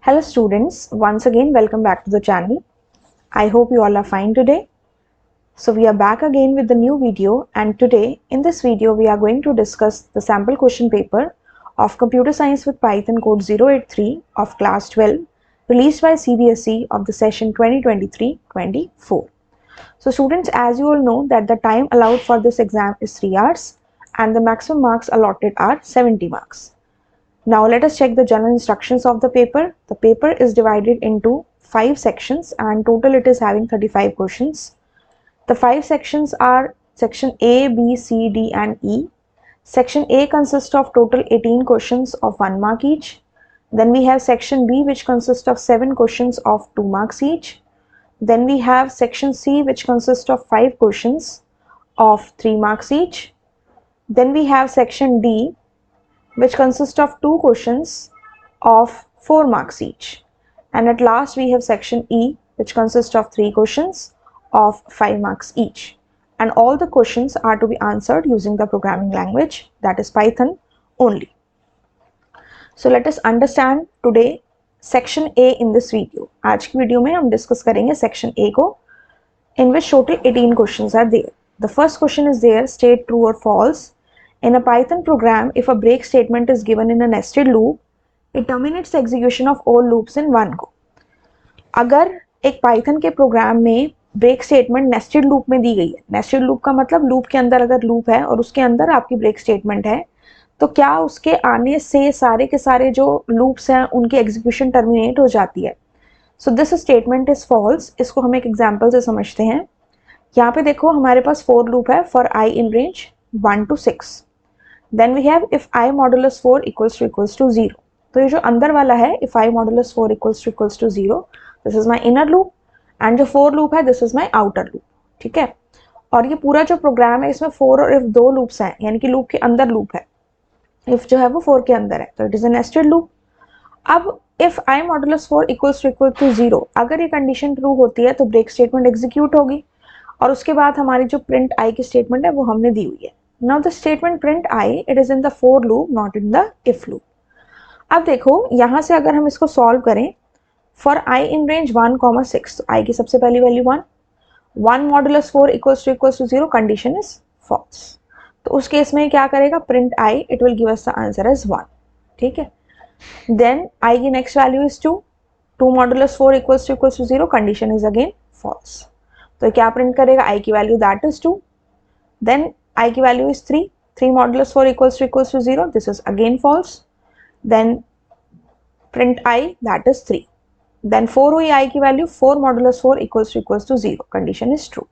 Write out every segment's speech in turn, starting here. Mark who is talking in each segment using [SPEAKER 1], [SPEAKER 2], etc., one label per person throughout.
[SPEAKER 1] Hello students, once again welcome back to the channel. I hope you all are fine today. So we are back again with the new video, and today in this video we are going to discuss the sample question paper of Computer Science with Python code 083 of class 12 released by CBSE of the session 2023-24. So students, as you all know that the time allowed for this exam is 3 hours and the maximum marks allotted are 70 marks. Now let us check the general instructions of the paper. The paper is divided into 5 sections and total it is having 35 questions. The 5 sections are section A, B, C, D and E. Section A consists of total 18 questions of 1 mark each. Then we have section B which consists of 7 questions of 2 marks each. Then we have section C which consists of 5 questions of 3 marks each. Then we have section D which consists of 2 questions of 4 marks each. And at last we have section E which consists of 3 questions of 5 marks each. And all the questions are to be answered using the programming language, that is Python only. So let us understand today section A in this video. आज की video में हम discuss करेंगे section A को, in which total 18 questions are there. The first question is there, state true or false. In a Python program, if a break statement is given in a nested loop, it terminates the execution of all loops in one go. अगर एक Python के programme में break statement nested loop में दी गई है, nested loop का मतलब loop के अंदर अगर लूप है और उसके अंदर आपकी ब्रेक स्टेटमेंट है, तो क्या उसके आने से सारे के सारे जो लूप्स हैं उनकी एग्जीक्यूशन टर्मिनेट हो जाती है? So this statement is false. इसको हम एक एग्जांपल से समझते हैं. यहाँ पे देखो हमारे पास 4 लूप है for i in range 1 to 6. Then we have if I modulus 4 equals to 0. तो ये जो अंदर वाला है if I modulus 4 equals to 0, this is my inner loop and जो 4 loop है this is my outer loop. ठीक है. और ये पूरा जो प्रोग्राम है इसमें 4 और if 2 लूप्स हैं, यानी कि लूप के अंदर लूप है. if जो है वो 4 के अंदर है तो it is a nested loop. अब if I modulus 4 equals to 0, अगर ये कंडीशन ट्रू होती है तो ब्रेक स्टेटमेंट एग्जीक्यूट होगी और उसके बाद हमारी जो प्रिंट आई की स्टेटमेंट है वो हमने दी हुई है. Now the statement print I, it is in the for loop, not in the if loop. अब देखो यहाँ से अगर हम इसको सॉल्व करें for I in range 1, 6, तो I की सबसे पहली value 1 modulus 4 equals to 0, condition is false. तो उस केस में क्या करेगा print I, it will give us the answer as 1. ठीक है. Then I की next value is 2 modulus 4 equals to 0, condition is again false. तो क्या print करेगा I की value that is 2. Then I की value is 3 modulus 4 equals to 0, this is again false. Then print I, that is 3. Then 4 हुई I की value, 4 modulus 4 equals to 0, condition is true.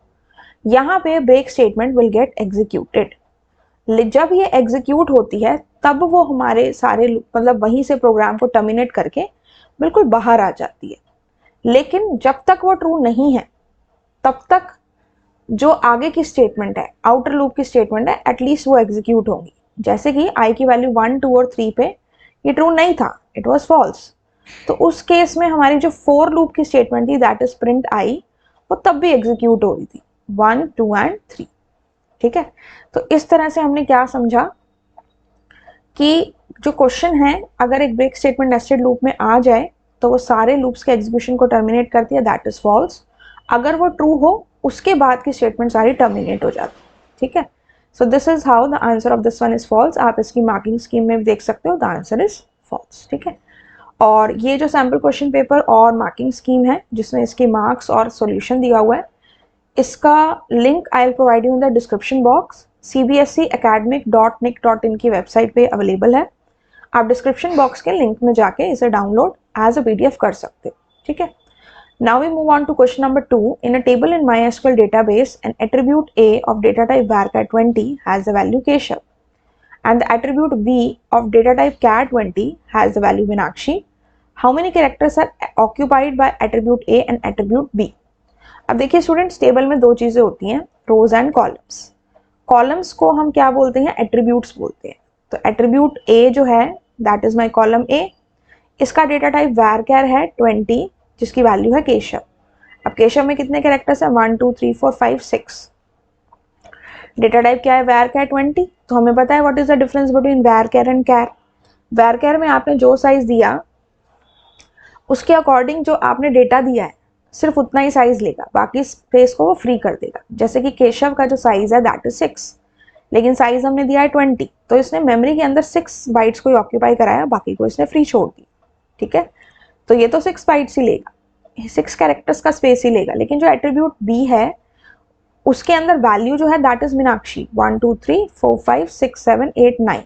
[SPEAKER 1] यहाँ पे break statement will get executed. जब ये execute होती है तब वो हमारे सारे मतलब वहीं से प्रोग्राम को terminate करके बिल्कुल बाहर आ जाती है. लेकिन जब तक वो true नहीं है तब तक जो आगे की स्टेटमेंट है, आउटर लूप की स्टेटमेंट है, एटलीस्ट वो एग्जीक्यूट होंगी. जैसे कि i की वैल्यू 1, 2 और 3 पे ये ट्रू नहीं था, इट वाज फॉल्स. तो उस केस में हमारी जो 4 लूप की स्टेटमेंट थी दैट इज प्रिंट i, वो तब भी एग्जीक्यूट हो रही थी 1, 2 एंड 3. ठीक है. तो इस तरह से हमने क्या समझा कि जो क्वेश्चन है अगर एक ब्रेक स्टेटमेंट नेस्टेड लूप में आ जाए तो वो सारे लूप्स के एग्जीक्यूशन को टर्मिनेट करती है, दैट इज फॉल्स. अगर वो ट्रू हो उसके बाद की स्टेटमेंट सारी टर्मिनेट हो जाती है. ठीक है. So this is how the answer of this one is false. आप इसकी मार्किंग स्कीम में भी देख सकते हो, द आंसर इज फॉल्स. ठीक है. और ये जो सैम्पल क्वेश्चन पेपर और मार्किंग स्कीम है जिसमें इसके मार्क्स और सॉल्यूशन दिया हुआ है, इसका link I will provide you in the description box. cbseacademic.nic.in की वेबसाइट पे अवेलेबल है. आप डिस्क्रिप्शन बॉक्स के लिंक में जाके इसे डाउनलोड एज अ PDF कर सकते हो. ठीक है. Now we move on to question number 2. In a table in MySQL database, an attribute A of data type varchar20 has the value Keshav, and the attribute B of data type char20 has the value Meenakshi. How many characters are occupied by attribute A and attribute B? अब देखिए students, table में दो चीजें होती हैं, रोज and columns. Columns को हम क्या बोलते हैं? एट्रीब्यूट्स बोलते हैं. तो एट्रीब्यूट A जो है that is my column A. इसका डेटा टाइप varchar है 20 जिसकी वैल्यू है केशव. अब केशव में कितने कैरेक्टर्स हैं? 1, 2, 3, 4, 5, 6. डेटा टाइप क्या है? varchar 20. तो हमें पता है what is the difference between varchar and char. varchar में आपने जो साइज दिया उसके अकॉर्डिंग जो आपने डेटा दिया है सिर्फ उतना ही साइज लेगा, बाकी स्पेस को वो फ्री कर देगा। जैसे कि केशव का जो साइज है दैट इज 6, लेकिन साइज हमने दिया है 20, तो इसने मेमोरी के अंदर 6 बाइट्स को ऑक्यूपाई कराया, बाकी को इसने फ्री छोड़ दी। ठीक है, तो ये तो 6 बाइट्स ही लेगा, 6 कैरेक्टर्स का स्पेस ही लेगा। लेकिन जो एट्रीब्यूट बी है उसके अंदर वैल्यू जो है दैट इज मीनाक्षी 1 2 3 4 5 6 7 8 9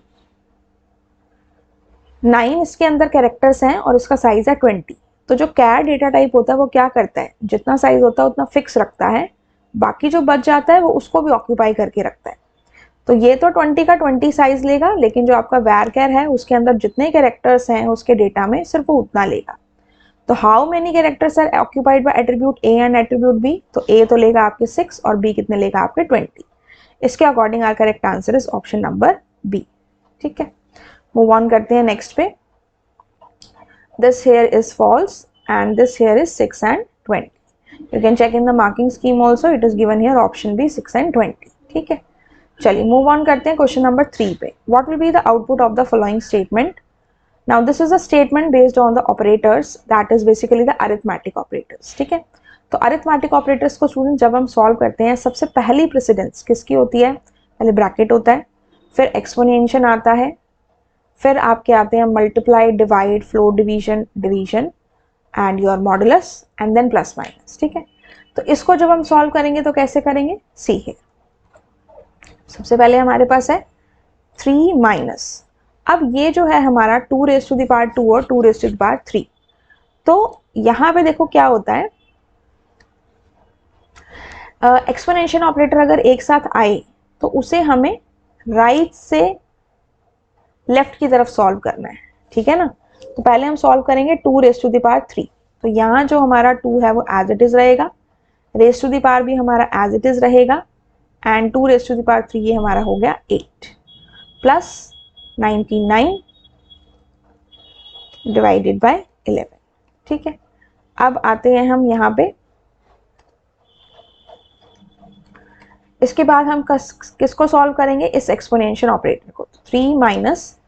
[SPEAKER 1] 9 इसके अंदर कैरेक्टर्स हैं और इसका साइज है 20। तो जो कैर डेटा टाइप होता है वो क्या करता है, जितना साइज होता है उतना फिक्स रखता है, बाकी जो बच जाता है वो उसको भी ऑक्यूपाई करके रखता है। तो ये तो 20 का 20 साइज लेगा, लेकिन जो आपका वैर कैर है उसके अंदर जितने कैरेक्टर्स हैं उसके डेटा में सिर्फ वो उतना लेगा। तो how many characters are occupied by attribute A and attribute B, तो ए तो लेगा आपके 6 और बी कितने लेगा आपके 20। इसके according our correct answer is option number B. ठीक है, मूव ऑन करते हैं नेक्स्ट पे। This here is false and this here is 6 and 20. You can check in the marking scheme also, it is given here option B 6 and 20. ठीक है, चलिए move on करते हैं क्वेश्चन नंबर 3 पे। What will be the output of the following statement. Now this is a statement based on the operators, that is basically the arithmetic operators. ठीक है, तो arithmetic operators को स्टूडेंट जब हम solve करते हैं सबसे पहली प्रेसिडेंस किसकी होती है, पहले ब्रैकेट होता है, फिर एक्सपोनेंशियल आता है, फिर आपके आते हैं multiply, divide, float, division, division and your modulus and then plus minus. ठीक है, तो इसको जब हम सॉल्व करेंगे तो कैसे करेंगे, सी है सबसे पहले हमारे पास है 3 माइनस, अब ये जो है हमारा 2 raised to the power 2 और 2 raised to the power 3। तो यहां पे देखो क्या होता है, एक्सपोनेंशियल ऑपरेटर अगर एक साथ आए तो उसे हमें राइट से लेफ्ट की तरफ सॉल्व करना है। ठीक है ना, तो पहले हम सॉल्व करेंगे 2 raised to the power 3, तो यहाँ जो हमारा 2 है वो एज इट इज रहेगा, raised to the power भी हमारा एज इट इज रहेगा, and 2 raised to the power 3 ये हमारा हो गया 8 प्लस 99 डिवाइडेड बाय 11। ठीक है, अब आते हैं हम यहाँ पे, इसके बाद हम किसको सॉल्व करेंगे, इस एक्सपोनेंशियल ऑपरेटर को। 3 minus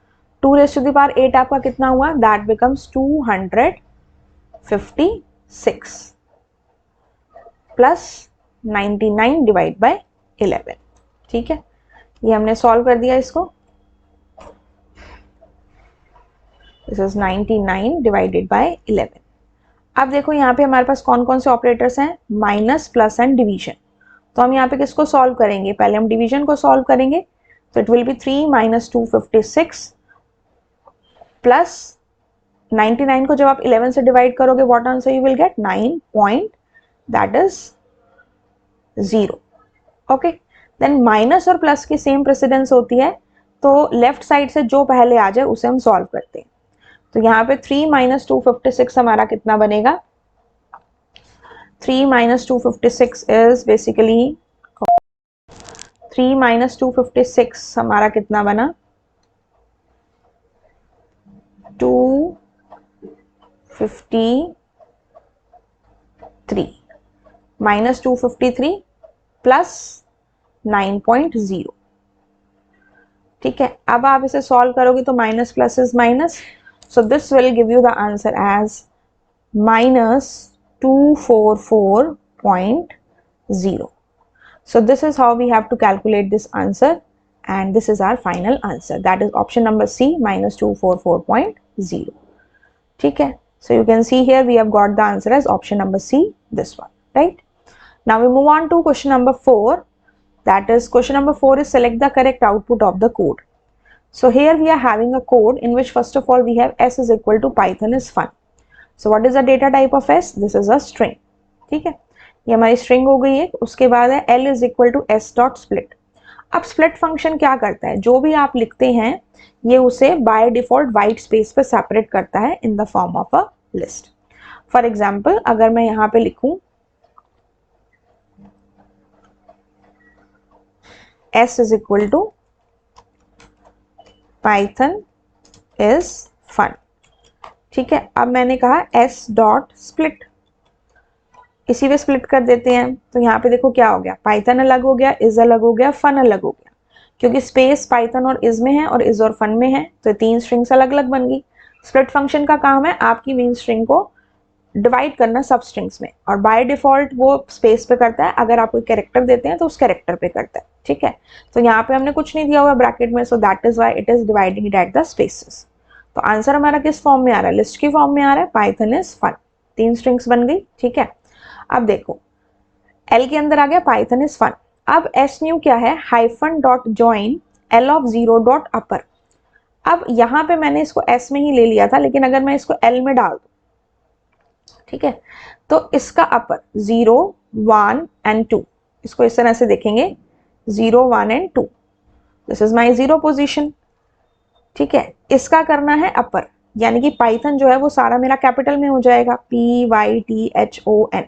[SPEAKER 1] 2 raised to the power 8 आपका कितना हुआ, that becomes 256 plus 99 divide by 11। ठीक है, ये हमने सॉल्व कर दिया इसको, दिस इज 99 डिवाइडेड बाय 11। अब देखो यहाँ पे हमारे पास कौन कौन से ऑपरेटर्स हैं, माइनस, प्लस एंड डिवीजन। तो हम यहाँ पे किसको सॉल्व करेंगे, पहले हम डिवीजन को सॉल्व करेंगे, तो it will be 3 minus 256 plus 99 को जब आप 11 से डिवाइड करोगे what answer you will get, 9 point, that is 0। Okay, then minus और प्लस की सेम प्रेसिडेंस होती है, तो लेफ्ट साइड से जो पहले आ जाए उसे हम सॉल्व करते हैं। तो यहाँ पे 3 माइनस 256 हमारा कितना बनेगा, 3 माइनस 256 इज बेसिकली 3 माइनस 256 हमारा कितना बना, 253 माइनस 253 प्लस 9.0। ठीक है, अब आप इसे सॉल्व करोगे तो minus plus is minus, so this will give you the answer as minus 244.0. So this is how we have to calculate this answer, and this is our final answer, that is option number C, minus 244.0. ठीक है, so you can see here we have got the answer as option number C, this one, right? Now we move on to question number 4, that is question number 4 is select the correct output of the code. So here we are having a code in which first of all we have s is equal to python is fun. So what is the data type of s? This is a string. ठीक है, ये हमारी string हो गई है। उसके बाद है l is equal to s dot split. अब split function क्या करता है, जो भी आप लिखते हैं ये उसे by default white space पे separate करता है in the form of a list. For example, अगर मैं यहाँ पे लिखूं s is equal to Python is fun, ठीक है, अब मैंने कहा s डॉट स्प्लिट, इसी पे स्प्लिट कर देते हैं। तो यहाँ पे देखो क्या हो गया, पाइथन अलग हो गया, इज अलग हो गया, फन अलग हो गया, क्योंकि स्पेस पाइथन और इज में है और इज और फन में है, तो 3 स्ट्रिंग्स अलग अलग बन गई। स्प्लिट फंक्शन का काम है आपकी मेन स्ट्रिंग को डिवाइड करना सब स्ट्रिंग्स में, और बाय डिफॉल्ट वो स्पेस पे करता है, अगर आप कोई कैरेक्टर देते हैं तो उस कैरेक्टर पे करता है, ठीक है। तो यहाँ पे हमने कुछ नहीं दिया हुआ ब्रैकेट में, so that is why it is dividing it at the spaces. तो आंसर हमारा किस फॉर्म में आ रहा है, लिस्ट की फॉर्म में आ रहा है, पाइथन इज फन। 3 स्ट्रिंग्स बन गई, ठीक है। अब देखो एल के अंदर आ गया पाइथन इज फन। अब एस न्यू क्या है, hyphen dot join l of 0 dot upper. अब यहाँ पे मैंने इसको एस में ही ले लिया था, लेकिन अगर मैं इसको एल में डाल दूं, ठीक है, तो इसका अपर 0 1 एंड 2, इसको इस तरह से देखेंगे 0 1 and 2, this is my 0 position, ठीक है। इसका करना है अपर, यानी कि पाइथन जो है वो सारा मेरा कैपिटल में हो जाएगा, PYTHON।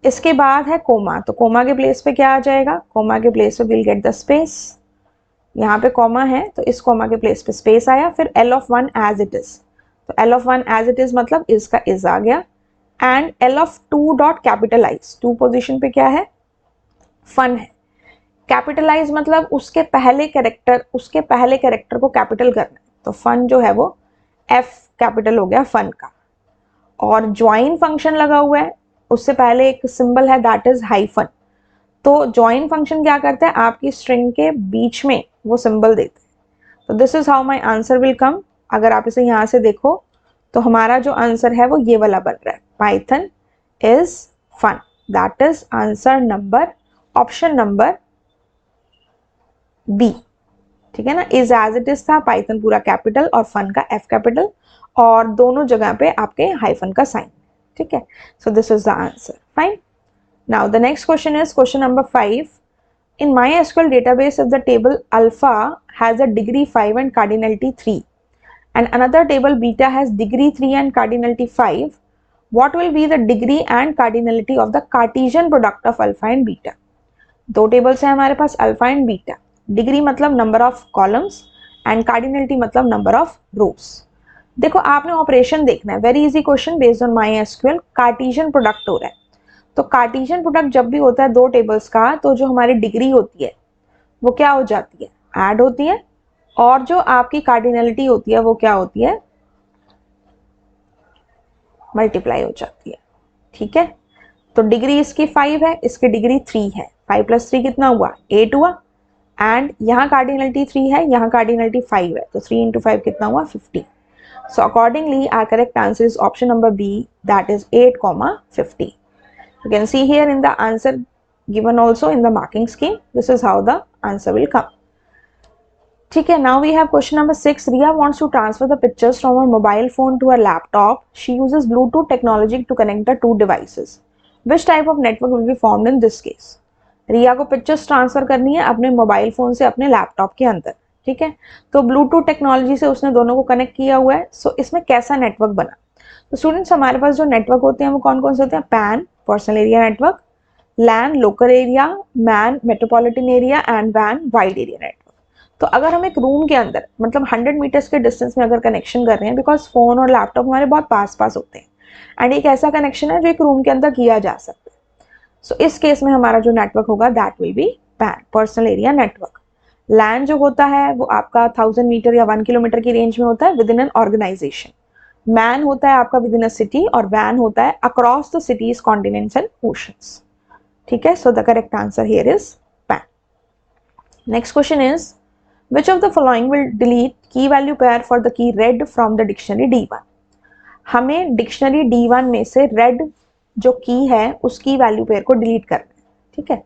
[SPEAKER 1] इसके बाद है कोमा, तो कोमा के प्लेस पे क्या आ जाएगा, कोमा के प्लेस पे विल गेट द स्पेस, यहाँ पे कॉमा है तो इस कॉमा के प्लेस पे स्पेस आया, फिर L of 1 as it is, तो L of 1 as it is मतलब इसका इज आ गया, and L of 2 dot capitalise, 2 position पे क्या है, फन है। कैपिटलाइज मतलब उसके पहले कैरेक्टर को कैपिटल करना है, तो फन जो है वो F कैपिटल हो गया फन का। और ज्वाइन फंक्शन लगा हुआ है, उससे पहले एक सिंबल है दैट इज हाइफन, तो ज्वाइन फंक्शन क्या करता है, आपकी स्ट्रिंग के बीच में वो सिंबल देते हैं। तो this is how my answer will come. अगर आप इसे यहाँ से देखो तो हमारा जो आंसर है वो ये वाला बन रहा है, Python is fun, that is answer number, option number B, ठीक है ना। इज एज इट इज था, पाइथन पूरा कैपिटल और फन का एफ कैपिटल, और दोनों जगह पे आपके हाइफन का साइन, ठीक है। So this is the answer, fine. Now the next question is question number 5. In MySQL database, if the table alpha has a degree 5 and cardinality 3, and another table beta has degree 3 and cardinality 5, what will be the degree and cardinality of the Cartesian product of alpha and beta? दो tables हैं हमारे पास alpha and beta. Degree मतलब number of columns and cardinality मतलब number of rows. देखो आपने operation देखना है, very easy question based on MySQL, Cartesian product हो रहा है। तो कार्टेशियन प्रोडक्ट जब भी होता है दो टेबल्स का, तो जो हमारी डिग्री होती है वो क्या हो जाती है, ऐड होती है, और जो आपकी कार्डिनलिटी होती है वो क्या होती है, मल्टीप्लाई हो जाती है, ठीक है। तो डिग्री इसकी 5 है, इसकी डिग्री 3 है, 5 + 3 कितना हुआ, 8 हुआ, एंड यहाँ कार्डिनलिटी 3 है, यहाँ कार्डिनलिटी 5 है, तो 3 × 5 कितना हुआ, 50। So accordingly our correct answer is option number B, that is 8, 50. You can see here in the answer given also in the marking scheme, this is how the answer will come. ठीक है, now we have question number 6. Riya wants to transfer the pictures from her mobile phone to her laptop. She uses Bluetooth technology to connect the two devices. Which type of network will be formed in this case? रिया को pictures transfer करनी है अपने mobile phone से अपने laptop के अंदर, ठीक है। तो ब्लूटूथ टेक्नोलॉजी से उसने दोनों को कनेक्ट किया हुआ है। सो इसमें कैसा नेटवर्क बना, तो स्टूडेंट्स हमारे पास जो नेटवर्क होते हैं वो कौन कौन से होते हैं, PAN personal area network, LAN local area, MAN metropolitan area, and वैन वाइड एरिया नेटवर्क। तो अगर हम एक रूम के अंदर मतलब 100 मीटर्स के डिस्टेंस में अगर कनेक्शन कर रहे हैं, बिकॉज फोन और लैपटॉप हमारे बहुत पास पास होते हैं, एंड एक ऐसा कनेक्शन है जो एक रूम के अंदर किया जा सकता है, सो इस केस में हमारा जो नेटवर्क होगा that will be PAN personal area network. LAN जो होता है वो आपका 1000 मीटर या 1 किलोमीटर की रेंज में होता है within an organisation. MAN होता है आपका विद इन अ सिटी, और वैन होता है across the cities, continents and oceans, ठीक है। So the correct answer here is PAN. Next question is which of the following will delete key value pair for the key read from the dictionary D1? हमें dictionary D1 में से red जो की है उसकी value pair को delete करना है, ठीक है।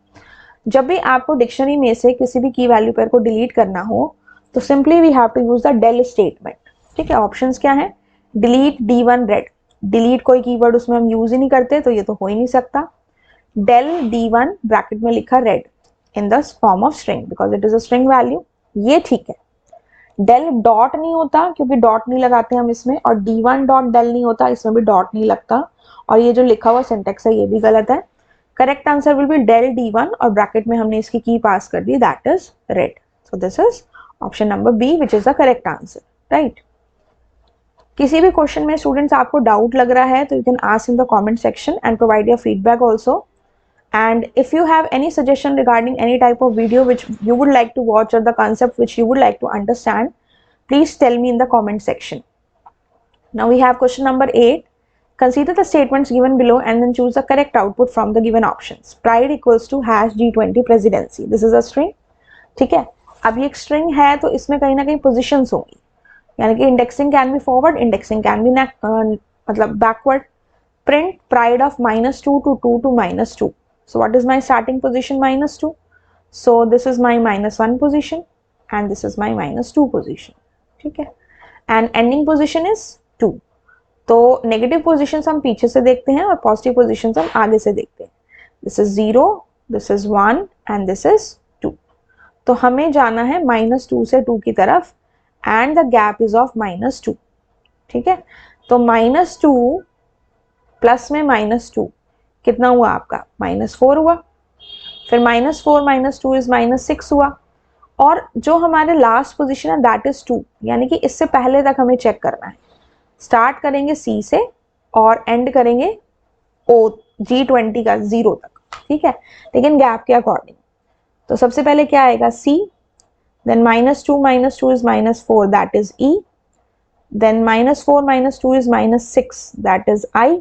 [SPEAKER 1] जब भी आपको डिक्शनरी में से किसी भी की वैल्यू पेयर को डिलीट करना हो तो simply we have to use the del statement, ठीक है। ऑप्शंस क्या है, डिलीट D1 रेड, डिलीट कोई कीवर्ड उसमें हम यूज ही नहीं करते तो ये तो हो ही नहीं सकता। डेल D1 ब्रैकेट में लिखा red in the form of string because it is a string value, ये ठीक है। डेल डॉट नहीं होता क्योंकि डॉट नहीं लगाते हम इसमें, और D1 डॉट डेल नहीं होता, इसमें भी डॉट नहीं लगता, और ये जो लिखा हुआ सिंटेक्स है ये भी गलत है। Correct answer will be del D1 और ब्रैकेट में हमने इसकी की पास कर दी that is red. So this is option number B which is the correct answer, right. किसी भी क्वेश्चन में स्टूडेंट्स आपको डाउट लग रहा है तो you can ask in the comment section and provide your feedback also. And if you have any suggestion regarding any type of video which you would like to watch or the concept which you would like to understand, please tell me in the comment section. Now we have question number 8. Consider the statements given below and then choose the correct output from the given options. Pride equals to #G20 presidency. This is a string. ठीक है, अब ये एक string है तो इसमें कहीं ना कहीं positions होंगी, यानी कि indexing can be forward, indexing can be मतलब backward. Print pride of -2 to 2 to -2. So what is my starting position? -2. So this is my -1 position and this is my -2 position. ठीक है, and ending position is 2. तो negative position हम पीछे से देखते हैं और पॉजिटिव पोजिशन हम आगे से देखते हैं. This is 0, this is 1 and this is 2. तो हमें जाना है -2 से 2 की तरफ and the gap is of -2. ठीक है, तो -2 प्लस में -2 कितना हुआ आपका? -4 हुआ. फिर -4 -2 इज -6 हुआ. और जो हमारे लास्ट पोजिशन है दैट इज 2, यानी कि इससे पहले तक हमें चेक करना है. स्टार्ट करेंगे C से और एंड करेंगे G20 का 0 तक. ठीक है, लेकिन गैप के अकॉर्डिंग. तो सबसे पहले क्या आएगा? C, then -2 is -4 that is E, then -4 -2 is -6 that is I,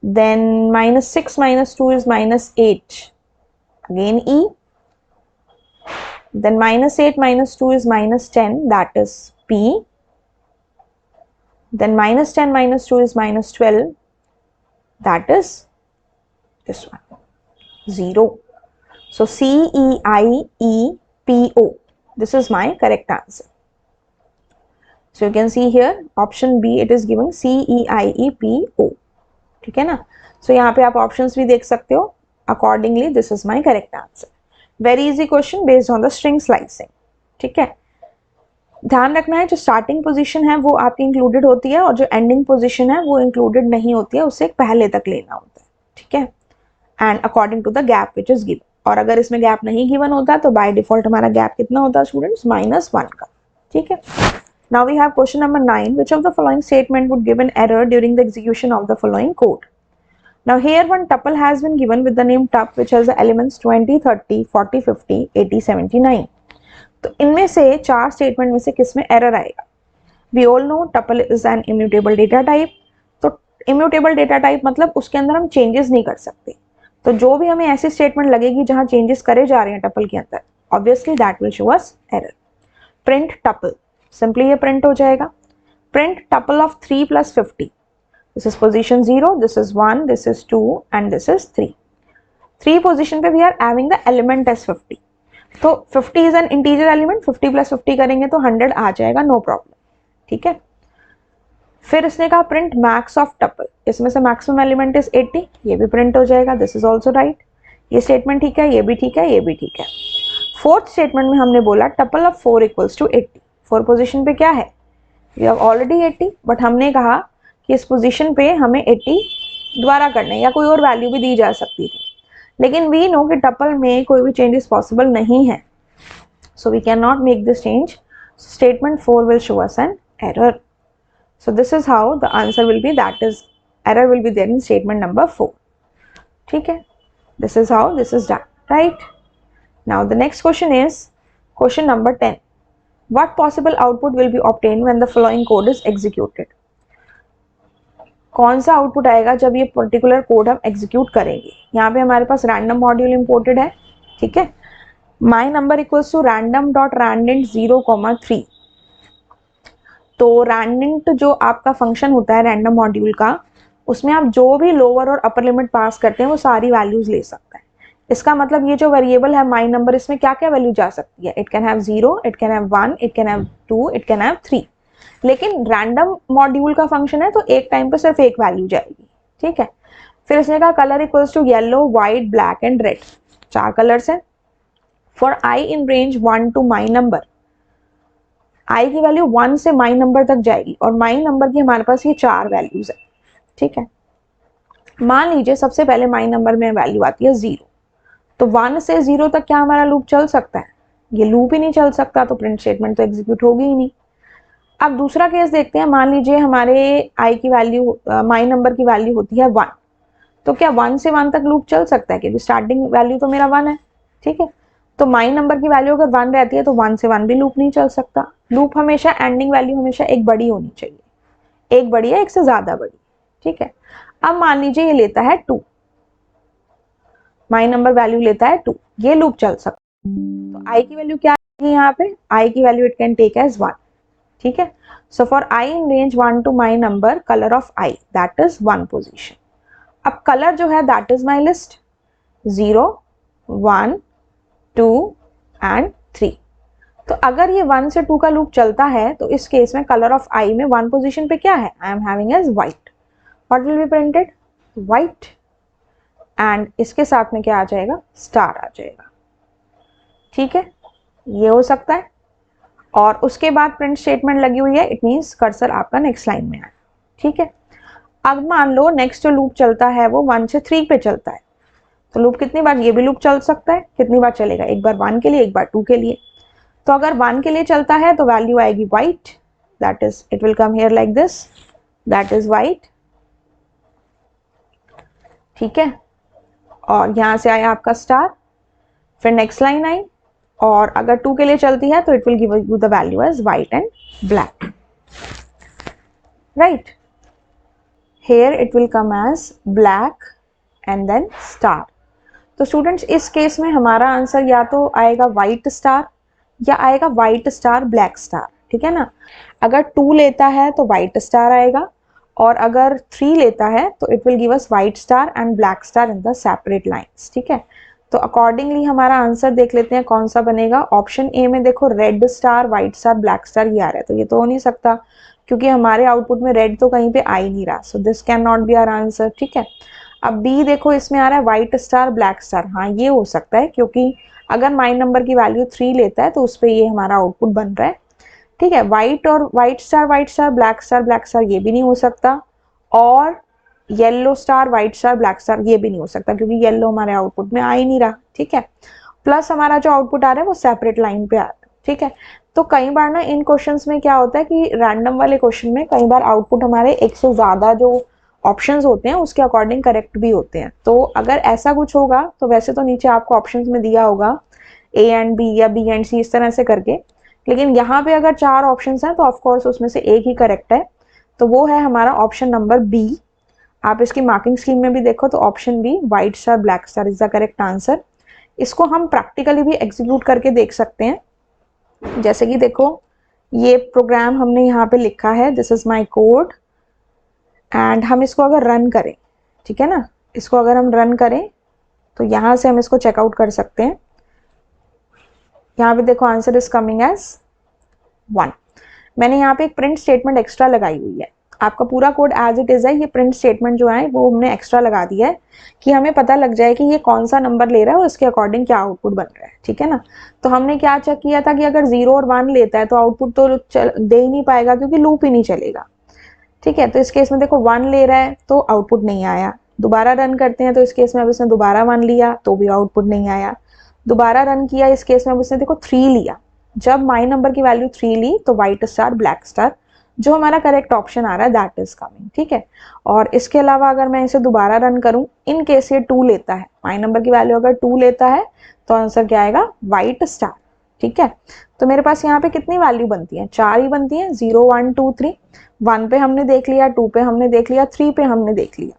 [SPEAKER 1] then -6 -2 is -8 again E, then -8 -2 is -10 that is P, then -10 -2 is -12 that is this one 0. So C E I E P O, this is my correct answer. So you can see here option B, it is giving C E I E P O. ठीक है ना. So यहाँ पे आप options भी देख सकते हो. Accordingly this is my correct answer. Very easy question based on the string slicing. ठीक है, ध्यान रखना है जो स्टार्टिंग पोजीशन है वो आपकी इंक्लूडेड होती है और जो एंडिंग पोजीशन है वो इंक्लूडेड नहीं होती है, उसे पहले तक लेना होता है. ठीक है, and according to the gap which is given. और अगर इसमें गैप नहीं गिवन होता तो बाय डिफॉल्ट हमारा गैप कितना होता है स्टूडेंट्स? -1 का. ठीक है, now we have question number 9. Which of the following statement would give an error during the execution of the following code? Now here one tuple has been given with the name tup which has the elements 20, 30, 40, 50, 80, 79. तो इनमें से 4 statement में से किस में error आएगा? We all know tuple is an immutable data type. तो immutable data type मतलब उसके अंदर हम चेंजेस नहीं कर सकते. तो जो भी हमें ऐसी स्टेटमेंट लगेगी जहां चेंजेस करे जा रहे हैं टपल के अंदर, obviously that will show us error. Print tuple, simply ये प्रिंट हो जाएगा. Print tuple of 3 + 50. This is position 0, this is 1, this is 2 and this is 3. 3 position पे we are having the element as 50. तो 50 is an integer element, 50 + 50 करेंगे तो 100 आ जाएगा, no problem. ठीक है, फिर इसने कहा print max of tuple. इसमें से maximum element is 80, ये भी print हो जाएगा, this is also right. ये statement ठीक है, ये भी ठीक है, ये भी ठीक है. फोर्थ स्टेटमेंट में हमने बोला tuple of 4 = 80. 4 पोजिशन पे क्या है? We have already 80, बट हमने कहा कि इस पोजीशन पे हमें 80 दोबारा करना है या कोई और वैल्यू भी दी जा सकती थी, लेकिन वी नो कि टपल में कोई भी चेंजेस पॉसिबल नहीं है, so we can not make this change. Statement 4 will show us an error. So this is how the answer will be, that is error will be there in statement number 4. ठीक है, this is how this is done, right. Now the next question is question number 10. What possible output will be obtain when the following code is executed? कौन सा output आएगा जब ये particular code हम execute करेंगे? यहाँ पे हमारे पास रैंडम मॉड्यूल इंपोर्टेड है. ठीक है, my number equals to random.randint 0,3. तो रैंडेंट जो आपका फंक्शन होता है रैंडम मॉड्यूल का, उसमें आप जो भी लोअर और अपर लिमिट पास करते हैं वो सारी वैल्यूज ले सकते हैं. इसका मतलब ये जो वेरिएबल है माई नंबर, इसमें क्या क्या वैल्यू जा सकती है? It can have 0, it can have 1, it can have 2, it can have 3. लेकिन रैंडम मॉड्यूल का फंक्शन है तो एक टाइम पे सिर्फ एक वैल्यू जाएगी. ठीक है, फिर इसने कहा colour equals to yellow, white, black and red. 4 colours हैं. For I in range 1 to my number, I की वैल्यू 1 से माई नंबर तक जाएगी और माई नंबर की हमारे पास ये 4 वैल्यूज है. ठीक है, मान लीजिए सबसे पहले माई नंबर में वैल्यू आती है 0, तो 1 से 0 तक क्या हमारा लूप चल सकता है? ये लूप ही नहीं चल सकता, तो प्रिंट स्टेटमेंट तो एग्जीक्यूट होगी ही नहीं. अब दूसरा केस देखते हैं. मान लीजिए हमारे आई की वैल्यू, माई नंबर की वैल्यू होती है 1, तो क्या 1 से 1 तक लूप चल सकता है? क्योंकि स्टार्टिंग वैल्यू तो मेरा 1 है. ठीक है, तो माई नंबर की वैल्यू अगर 1 रहती है तो 1 से 1 भी लूप नहीं चल सकता. लूप हमेशा, एंडिंग वैल्यू हमेशा एक बड़ी होनी चाहिए. एक बड़ी है, एक से ज्यादा बड़ी. ठीक है। अब मान लीजिए ये लेता है 2, माई नंबर वैल्यू लेता है 2, ये लूप चल सकता है। तो आई की वैल्यू क्या आएगी यहाँ पे, आई की value it can take as 1, ठीक है। So for I in range 1 to my number, colour of I that is 1 position. अब कलर जो है that is my list 0, 1, 2 and 3। तो अगर ये 1 से 2 का लूप चलता है तो इस केस में कलर ऑफ आई में 1 पोजीशन पे क्या है, I am having as white. What will be printed, white, and इसके साथ में क्या आ जाएगा, स्टार आ जाएगा, ठीक है। ये हो सकता है। और उसके बाद प्रिंट स्टेटमेंट लगी हुई है, इट मीन्स कर्सर आपका नेक्स्ट लाइन में आया, ठीक है। अब मान लो नेक्स्ट जो लूप चलता है वो 1 से 3 पे चलता है, तो लूप कितनी बार, ये भी लूप चल सकता है, कितनी बार चलेगा, एक बार 1 के लिए, एक बार 2 के लिए। तो अगर 1 के लिए चलता है तो वैल्यू आएगी white, that is it will come here like this, that is white, ठीक है। और यहां से आया आपका स्टार, फिर नेक्स्ट लाइन आई, और अगर 2 के लिए चलती है तो it will give you the value as white and black, right. Here it will come as black and then star. तो स्टूडेंट्स इस केस में हमारा आंसर या तो आएगा व्हाइट स्टार या आएगा व्हाइट स्टार ब्लैक स्टार, ठीक है ना। अगर 2 लेता है तो व्हाइट स्टार आएगा, और अगर 3 लेता है तो it will give us white star and black star in the separate lines, ठीक है। तो अकॉर्डिंगली हमारा आंसर देख लेते हैं कौन सा बनेगा। ऑप्शन ए में देखो red star, white star, black star ये आ रहा है, तो ये तो हो नहीं सकता क्योंकि हमारे आउटपुट में रेड तो कहीं पे आ ही नहीं रहा, so this can not be our answer, ठीक है। अब बी देखो, इसमें आ रहा है व्हाइट स्टार ब्लैक स्टार, हाँ ये हो सकता है क्योंकि अगर माइन नंबर की वैल्यू 3 लेता है तो उस पर ये हमारा आउटपुट बन रहा है, ठीक है। व्हाइट और व्हाइट स्टार ब्लैक स्टार ये भी नहीं हो सकता, और yellow star white star black star ये भी नहीं हो सकता क्योंकि येलो हमारे आउटपुट में आ ही नहीं रहा, ठीक है। प्लस हमारा जो आउटपुट आ रहा है वो सेपरेट लाइन पे आ रहा है, ठीक है। तो कई बार ना इन क्वेश्चंस में क्या होता है कि रैंडम वाले क्वेश्चन में कई बार आउटपुट हमारे एक से ज्यादा जो ऑप्शंस होते हैं उसके अकॉर्डिंग करेक्ट भी होते हैं। तो अगर ऐसा कुछ होगा तो वैसे तो नीचे आपको ऑप्शंस में दिया होगा ए एंड बी या बी एंड सी इस तरह से करके, लेकिन यहाँ पे अगर 4 ऑप्शंस हैं तो ऑफकोर्स उसमें से एक ही करेक्ट है, तो वो है हमारा ऑप्शन नंबर बी। आप इसकी मार्किंग स्कीम में भी देखो तो option B white star black star is the correct answer. इसको हम प्रैक्टिकली भी एग्जीक्यूट करके देख सकते हैं। जैसे कि देखो ये प्रोग्राम हमने यहाँ पे लिखा है, this is my code, and हम इसको अगर रन करें, ठीक है ना, इसको अगर हम रन करें तो यहाँ से हम इसको चेकआउट कर सकते हैं। यहाँ पे देखो आंसर इज कमिंग एज 1। मैंने यहाँ पे एक प्रिंट स्टेटमेंट एक्स्ट्रा लगाई हुई है, आपका पूरा कोड एज इट इज है, ये प्रिंट स्टेटमेंट जो है वो हमने एक्स्ट्रा लगा दिया है कि हमें पता लग जाए कि ये कौन सा नंबर ले रहा है और उसके अकॉर्डिंग क्या आउटपुट बन रहा है, ठीक है ना। तो हमने क्या चेक किया था कि अगर 0 और 1 लेता है तो आउटपुट तो दे ही नहीं पाएगा क्योंकि लूप ही नहीं चलेगा, ठीक है। तो इस केस में देखो 1 ले रहा है तो आउटपुट नहीं आया, दोबारा रन करते हैं तो इस केस में अब इसने दोबारा 1 लिया तो भी आउटपुट नहीं आया, दोबारा रन किया, इस केस में अब इसने देखो 3 लिया, जब माई नंबर की वैल्यू 3 ली तो व्हाइट स्टार ब्लैक स्टार जो हमारा करेक्ट ऑप्शन आ रहा है दैट इज कमिंग, ठीक है। और इसके अलावा अगर मैं इसे दोबारा रन करूं, इन केस ये 2 लेता है, माई नंबर की वैल्यू अगर 2 लेता है तो आंसर क्या आएगा, व्हाइट स्टार, ठीक है। तो मेरे पास यहाँ पे कितनी वैल्यू बनती है, 4 ही बनती है, 0 1 2 3। 1 पे हमने देख लिया, 2 पे हमने देख लिया, 3 पे हमने देख लिया।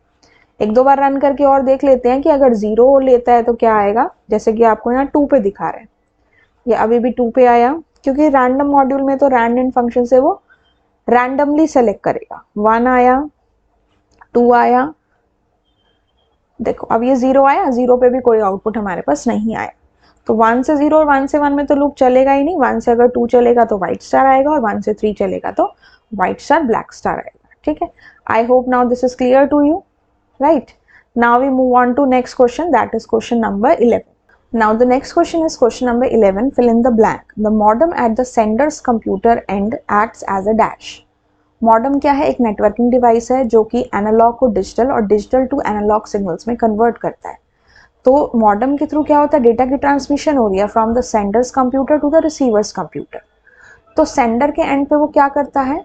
[SPEAKER 1] एक दो बार रन करके और देख लेते हैं कि अगर 0 लेता है तो क्या आएगा, जैसे कि आपको यहाँ 2 पे दिखा रहे हैं, ये अभी भी 2 पे आया क्योंकि रैंडम मॉड्यूल में तो रैंडम फंक्शन से वो रैंडमली सेलेक्ट करेगा। 1 आया, 2 आया, देखो अब ये 0 आया, 0 पे भी कोई आउटपुट हमारे पास नहीं आया। तो 1 से 0 और 1 से 1 में तो लूप चलेगा ही नहीं, 1 से अगर 2 चलेगा तो व्हाइट स्टार आएगा और 1 से 3 चलेगा तो व्हाइट स्टार ब्लैक स्टार आएगा, ठीक है। I hope now this is clear to you, right? Now we move on to next question, that is question number 11. Now the next question is question number 11, fill in the blank. The modem at the sender's computer end acts as a dash. Modem क्या है, एक networking device है जो कि analogue को digital और digital to analogue signals में convert करता है। तो मॉडम के थ्रू क्या होता है, डेटा की ट्रांसमिशन हो रही है from the sender's computer to the receiver's computer. तो सेंडर के एंड पे वो क्या करता है,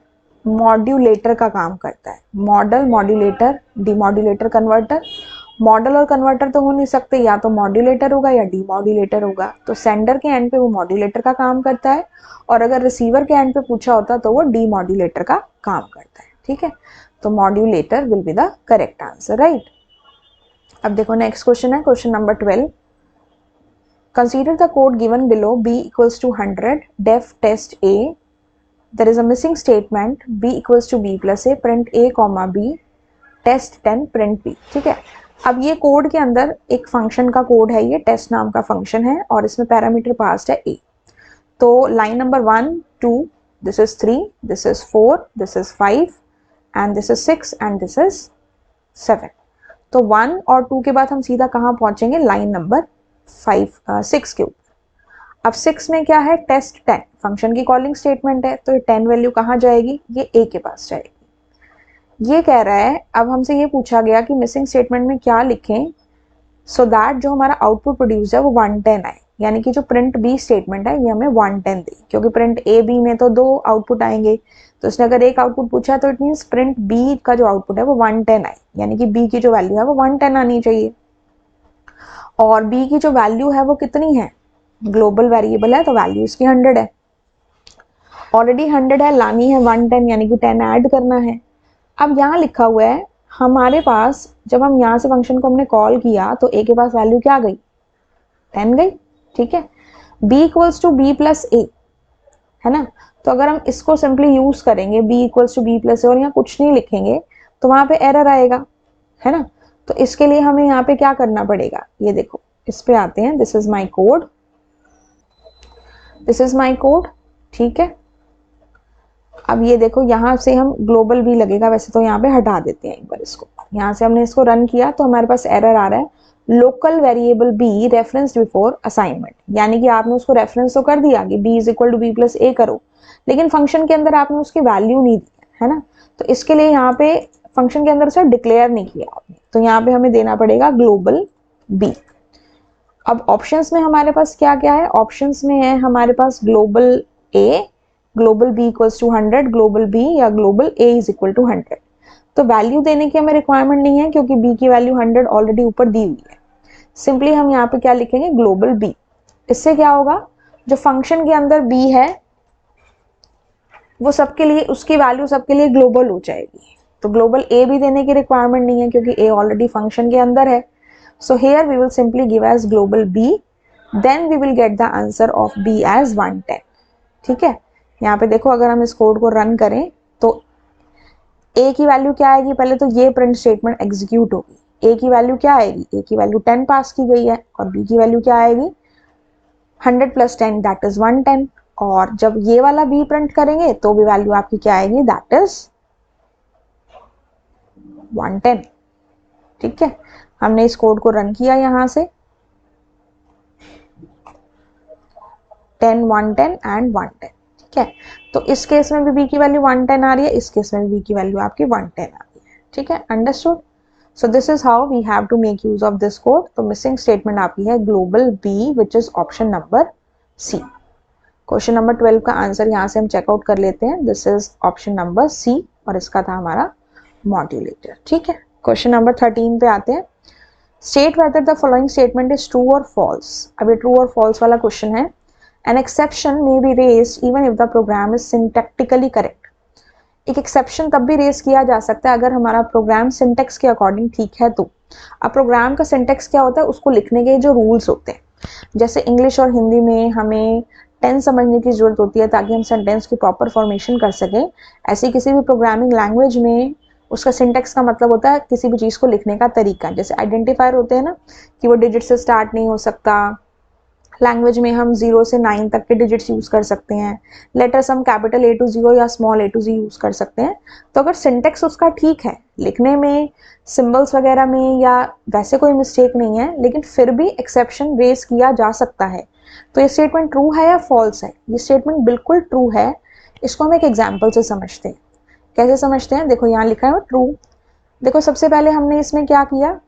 [SPEAKER 1] मॉड्यूलेटर का काम करता है, model, modulator, demodulator, converter. Model और कन्वर्टर तो हो नहीं सकते, या तो मॉड्यूलेटर होगा या डीमॉड्यूलेटर होगा। तो सेंडर के एंड पे वो मॉड्यूलेटर का काम करता है, और अगर रिसीवर के एंड पे पूछा होता तो वो डीमॉड्यूलेटर का काम करता है, ठीक है। तो modulator will be the correct answer, right. अब देखो नेक्स्ट क्वेश्चन है question number 12। Consider the code given below b equals to 100 def test a. There is a missing statement b equals to b plus a, print a comma b, test 10 print b। ठीक है, अब ये code के अंदर एक function का code है, ये टेस्ट नाम का फंक्शन है और इसमें पैरामीटर पास्ड है a। तो line number 1 2, this is 3, this is 4, this is 5 and this is 6 and this is 7। तो 1 और 2 के बाद हम सीधा कहाँ पहुंचेंगे, लाइन नंबर 6 के ऊपर। अब 6 में क्या है, टेस्ट 10 फंक्शन की कॉलिंग स्टेटमेंट है, तो ये 10 वैल्यू कहाँ जाएगी, ये ए के पास जाएगी। ये कह रहा है, अब हमसे ये पूछा गया कि मिसिंग स्टेटमेंट में क्या लिखें सो दैट जो हमारा आउटपुट प्रोड्यूस है वो 110 आए, यानी कि जो प्रिंट बी स्टेटमेंट है ये हमें 110 दे, क्योंकि प्रिंट ए बी में तो 2 आउटपुट आएंगे, तो उसने अगर एक आउटपुट पूछा तो इट मीन्स प्रिंट बी का जो आउटपुट है वो 110 आए, यानी कि बी की जो वैल्यू है वो 110 आनी चाहिए। और b की जो वैल्यू है वो कितनी है, ग्लोबल वेरिएबल है तो वैल्यू इसकी 100 है, ऑलरेडी 100 है, लानी है 110 यानी कि 10 ऐड करना है। अब यहाँ लिखा हुआ है हमारे पास, जब हम यहाँ से फंक्शन को हमने कॉल किया तो a के पास वैल्यू क्या गई, 10 गई, ठीक है। b equals to b plus a है ना, तो अगर हम इसको सिंपली यूज करेंगे b equals to b plus a और यहाँ कुछ नहीं लिखेंगे तो वहां पे एरर आएगा, है ना। तो इसके लिए हमें यहाँ पे क्या करना पड़ेगा, ये देखो इस पे आते हैं, this is my code, this is my code, ठीक है। अब ये देखो यहाँ से हम ग्लोबल भी लगेगा, वैसे तो यहाँ पे हटा देते हैं एक बार इसको। यहाँ से हमने इसको रन किया तो हमारे पास एरर आ रहा है, local variable B reference before assignment, यानी कि आपने उसको रेफरेंस तो कर दिया कि b is equal to b plus a करो, लेकिन फंक्शन के अंदर आपने उसकी वैल्यू नहीं दी है ना, तो इसके लिए यहाँ पे फंक्शन के अंदर से डिक्लेयर नहीं किया आपने, तो यहाँ पे हमें देना पड़ेगा ग्लोबल b। अब ऑप्शंस में हमारे पास क्या क्या है, ऑप्शंस में है हमारे पास global a, global b equals to 100, global b या global a is equal to 100। तो वैल्यू देने की हमें रिक्वायरमेंट नहीं है क्योंकि b की वैल्यू 100 ऑलरेडी ऊपर दी हुई है। सिंपली हम यहाँ पे क्या लिखेंगे, ग्लोबल b। इससे क्या होगा, जो फंक्शन के अंदर b है वो सबके लिए, उसकी वैल्यू सबके लिए ग्लोबल हो जाएगी। तो ग्लोबल a भी देने की रिक्वायरमेंट नहीं है क्योंकि a ऑलरेडी फंक्शन के अंदर है। So here we will simply give as global b, then we will get the answer of b as 110, ठीक है। यहाँ पे देखो अगर हम इस कोड को रन करें तो a की वैल्यू क्या आएगी, पहले तो ये प्रिंट स्टेटमेंट एग्जीक्यूट होगी, a की वैल्यू क्या आएगी, a की वैल्यू 10 पास की गई है और b की वैल्यू क्या आएगी 100 प्लस 10 दैट इज 110, और जब ये वाला b प्रिंट करेंगे तो भी वैल्यू आपकी क्या आएगी, दैट इज 110, ठीक है। हमने इस कोड को रन किया यहाँ से 10 110 एंड 110, ठीक है। तो इस केस में भी b की वैल्यू 110 आ रही है, इस केस में भी b की वैल्यू आपकी 110 आ रही है, ठीक है, understood. So this is how we have to make use of this code. तो मिसिंग स्टेटमेंट आपकी है global b which is option number C. Question number 12 का आंसर यहाँ से हम चेकआउट कर लेते हैं, this is option number C और इसका था हमारा मॉड्यूलेटर, ठीक है। क्वेश्चन नंबर 13 पे आते हैं, state whether the following statement is true और फॉल्स। अब ये ट्रू और फॉल्स वाला क्वेश्चन है। An exception may be raised even if the program is syntactically correct. एक एक्सेप्शन तब भी रेज किया जा सकता है अगर हमारा प्रोग्राम सिंटेक्स के अकॉर्डिंग ठीक है तो। अब प्रोग्राम का सिंटेक्स क्या होता है, उसको लिखने के जो रूल्स होते हैं, जैसे इंग्लिश और हिंदी में हमें टेंस समझने की जरूरत होती है ताकि हम सेंटेंस की प्रॉपर फॉर्मेशन कर सकें, ऐसी किसी भी प्रोग्रामिंग लैंग्वेज में उसका सिंटेक्स का मतलब होता है किसी भी चीज़ को लिखने का तरीका। जैसे आइडेंटिफायर होते हैं ना कि वो डिजिट से स्टार्ट नहीं हो सकता, लैंग्वेज में हम 0 से 9 तक के डिजिट्स यूज़ कर सकते हैं, लेटर्स हम कैपिटल A to Z या small A to Z use कर सकते हैं। तो अगर सिंटेक्स उसका ठीक है, लिखने में सिंबल्स वगैरह में या वैसे कोई मिस्टेक नहीं है, लेकिन फिर भी एक्सेप्शन रेज किया जा सकता है। तो ये स्टेटमेंट ट्रू है या फॉल्स है? ये स्टेटमेंट बिल्कुल ट्रू है। इसको हम एक एग्जाम्पल से समझते हैं। कैसे समझते हैं, देखो यहाँ लिखा है ट्रू। देखो सबसे पहले हमने इसमें क्या किया,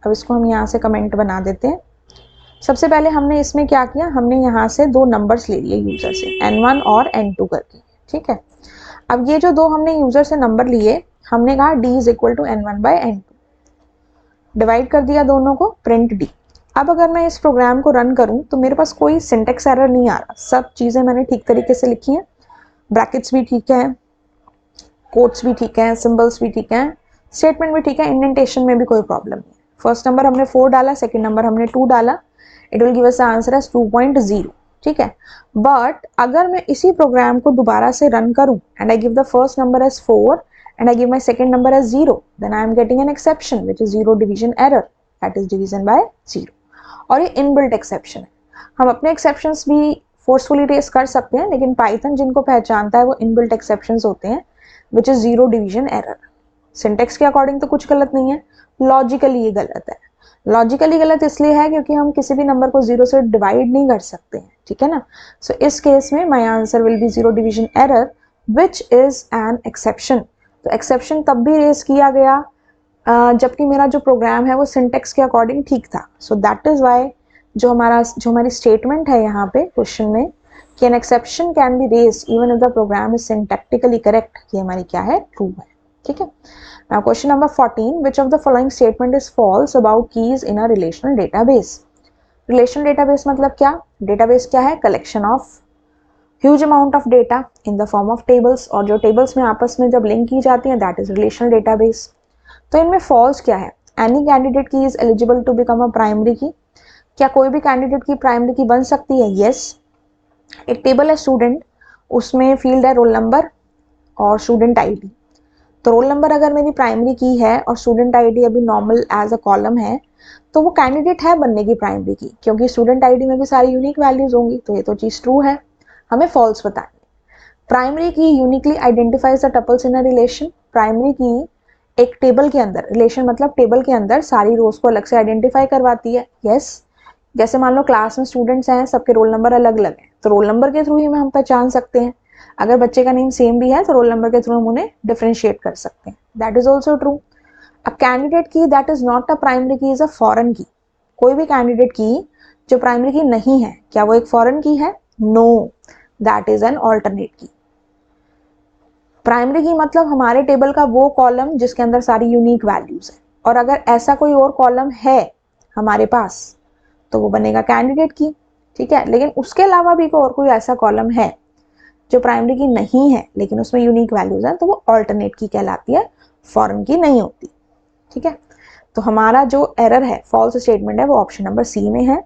[SPEAKER 1] अब इसको हम यहाँ से कमेंट बना देते हैं। सबसे पहले हमने इसमें क्या किया, हमने यहाँ से 2 नंबर्स ले लिए यूजर से, n1 और n2 करके, ठीक है। अब ये जो 2 हमने यूजर से नंबर लिए, हमने कहा d is equal to n1 by n2, divide कर दिया दोनों को, प्रिंट d। अब अगर मैं इस प्रोग्राम को रन करूं तो मेरे पास कोई सिंटेक्स एरर नहीं आ रहा, सब चीज़ें मैंने ठीक तरीके से लिखी हैं, ब्रैकेट्स भी ठीक है, कोट्स भी ठीक है, सिंबल्स भी ठीक है, स्टेटमेंट भी ठीक है, इंडेंटेशन में भी कोई प्रॉब्लम नहीं। फर्स्ट नंबर हमने 4 डाला, सेकंड नंबर हमने 2 डाला, it will give us the answer as 2.0, ठीक है। बट अगर मैं इसी प्रोग्राम को दोबारा से रन करूं and I give the first number as 4 and I give my second number as 0, then I am getting an exception which is zero division error, that is division by 0. और ये inbuilt exception है। हम अपने exceptions भी forcefully race कर सकते हैं, लेकिन पाइथन जिनको पहचानता है वो इनबिल्ट एक्सेप्शंस होते हैं which is zero division error. Syntax के अकॉर्डिंग तो कुछ गलत नहीं है, लॉजिकली ये गलत है। लॉजिकली गलत इसलिए है क्योंकि हम किसी भी नंबर को जीरो से डिवाइड नहीं कर सकते हैं, ठीक है ना। सो इस केस में my answer will B zero division error which is an exception. तो एक्सेप्शन तब भी रेस किया गया जबकि मेरा जो प्रोग्राम है वो सिंटेक्स के अकॉर्डिंग ठीक था। सो दैट इज वाई जो हमारी स्टेटमेंट है यहाँ पे क्वेश्चन में कि an exception can be raised even if the program is syntactically correct, ये हमारी क्या है, ट्रू है, ठीक है। Now question number 14, which of the following statement is false about keys in a relational database. Relational database मतलब क्या, database क्या है, collection of huge amount of data in the form of tables, और जो tables में आपस में जब लिंक की जाती है दैट इज रिलेशनल डेटाबेस। तो इनमें फॉल्स क्या है, any candidate key is eligible to become a primary key, क्या कोई भी कैंडिडेट की प्राइमरी की बन सकती है, यस। एक टेबल है स्टूडेंट, उसमें फील्ड है रोल नंबर और स्टूडेंट आईडी। तो रोल नंबर अगर मेरी प्राइमरी की है और स्टूडेंट आईडी अभी नॉर्मल एज अ कॉलम है तो वो कैंडिडेट है बनने की प्राइमरी की, क्योंकि स्टूडेंट आईडी में भी सारी यूनिक वैल्यूज होंगी। तो ये तो चीज ट्रू है, हमें फॉल्स बतानी। प्राइमरी की uniquely identifies the tuples in a relation. Primary की एक टेबल के अंदर, रिलेशन मतलब टेबल के अंदर सारी रोज को अलग से आइडेंटिफाई करवाती है, यस। जैसे मान लो क्लास में स्टूडेंट्स हैं, सबके रोल नंबर अलग अलग हैं, तो रोल नंबर के थ्रू ही हम पहचान सकते हैं। अगर बच्चे का नेम सेम भी है तो रोल नंबर के थ्रू हम उन्हें डिफरेंशिएट कर सकते हैं, that is also true. A candidate key that is not a primary key is a foreign key. कोई भी कैंडिडेट की जो प्राइमरी की नहीं है, क्या वो एक फॉरेन की है, no, that is an alternate key. Primary key मतलब हमारे टेबल का वो कॉलम जिसके अंदर सारी यूनिक वैल्यूज है, और अगर ऐसा कोई और कॉलम है हमारे पास तो वो बनेगा कैंडिडेट की, ठीक है। लेकिन उसके अलावा भी कोई और कोई ऐसा कॉलम है जो प्राइमरी की नहीं है लेकिन उसमें यूनिक वैल्यूज है तो वो ऑल्टरनेट की कहलाती है, फॉरेन की नहीं होती, ठीक है। तो हमारा जो एरर है, फॉल्स स्टेटमेंट है, वो ऑप्शन नंबर सी में है।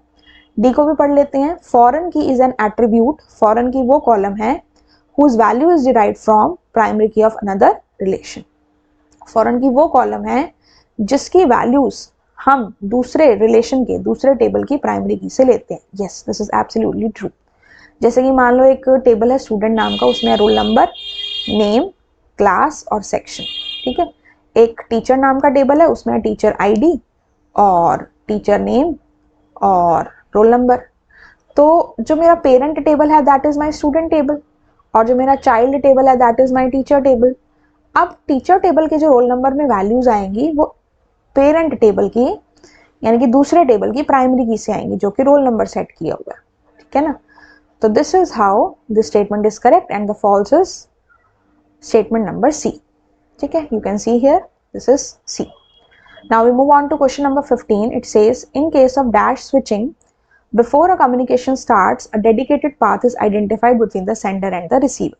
[SPEAKER 1] डी को भी पढ़ लेते हैं। फॉरेन की इज एन एट्रीब्यूट, फॉरेन की वो कॉलम है whose value is derived from primary key of another relation। Foreign की वो कॉलम है जिसकी वैल्यूज हम दूसरे रिलेशन के दूसरे टेबल की प्राइमरी की से लेते हैं, yes, this is absolutely true. जैसे कि मान लो एक टेबल है स्टूडेंट नाम का, उसमें रोल नंबर, नेम, क्लास और सेक्शन, ठीक है। एक टीचर नाम का टेबल है, उसमें टीचर आईडी और टीचर नेम और रोल नंबर। तो जो मेरा पेरेंट टेबल है that is my student table, और जो मेरा चाइल्ड टेबल है that is my teacher table. अब टीचर टेबल के जो रोल नंबर में वैल्यूज आएंगी वो पेरेंट टेबल की यानी कि दूसरे टेबल की प्राइमरी की से आएंगी जो कि रोल नंबर सेट किया हुआ है, ठीक है ना। तो this is how this statement is correct and the false is statement number C, ठीक है। You can see here this is C. Now we move on to question number 15। It says in case of dash switching before a communication starts a dedicated path is identified between the sender and the receiver।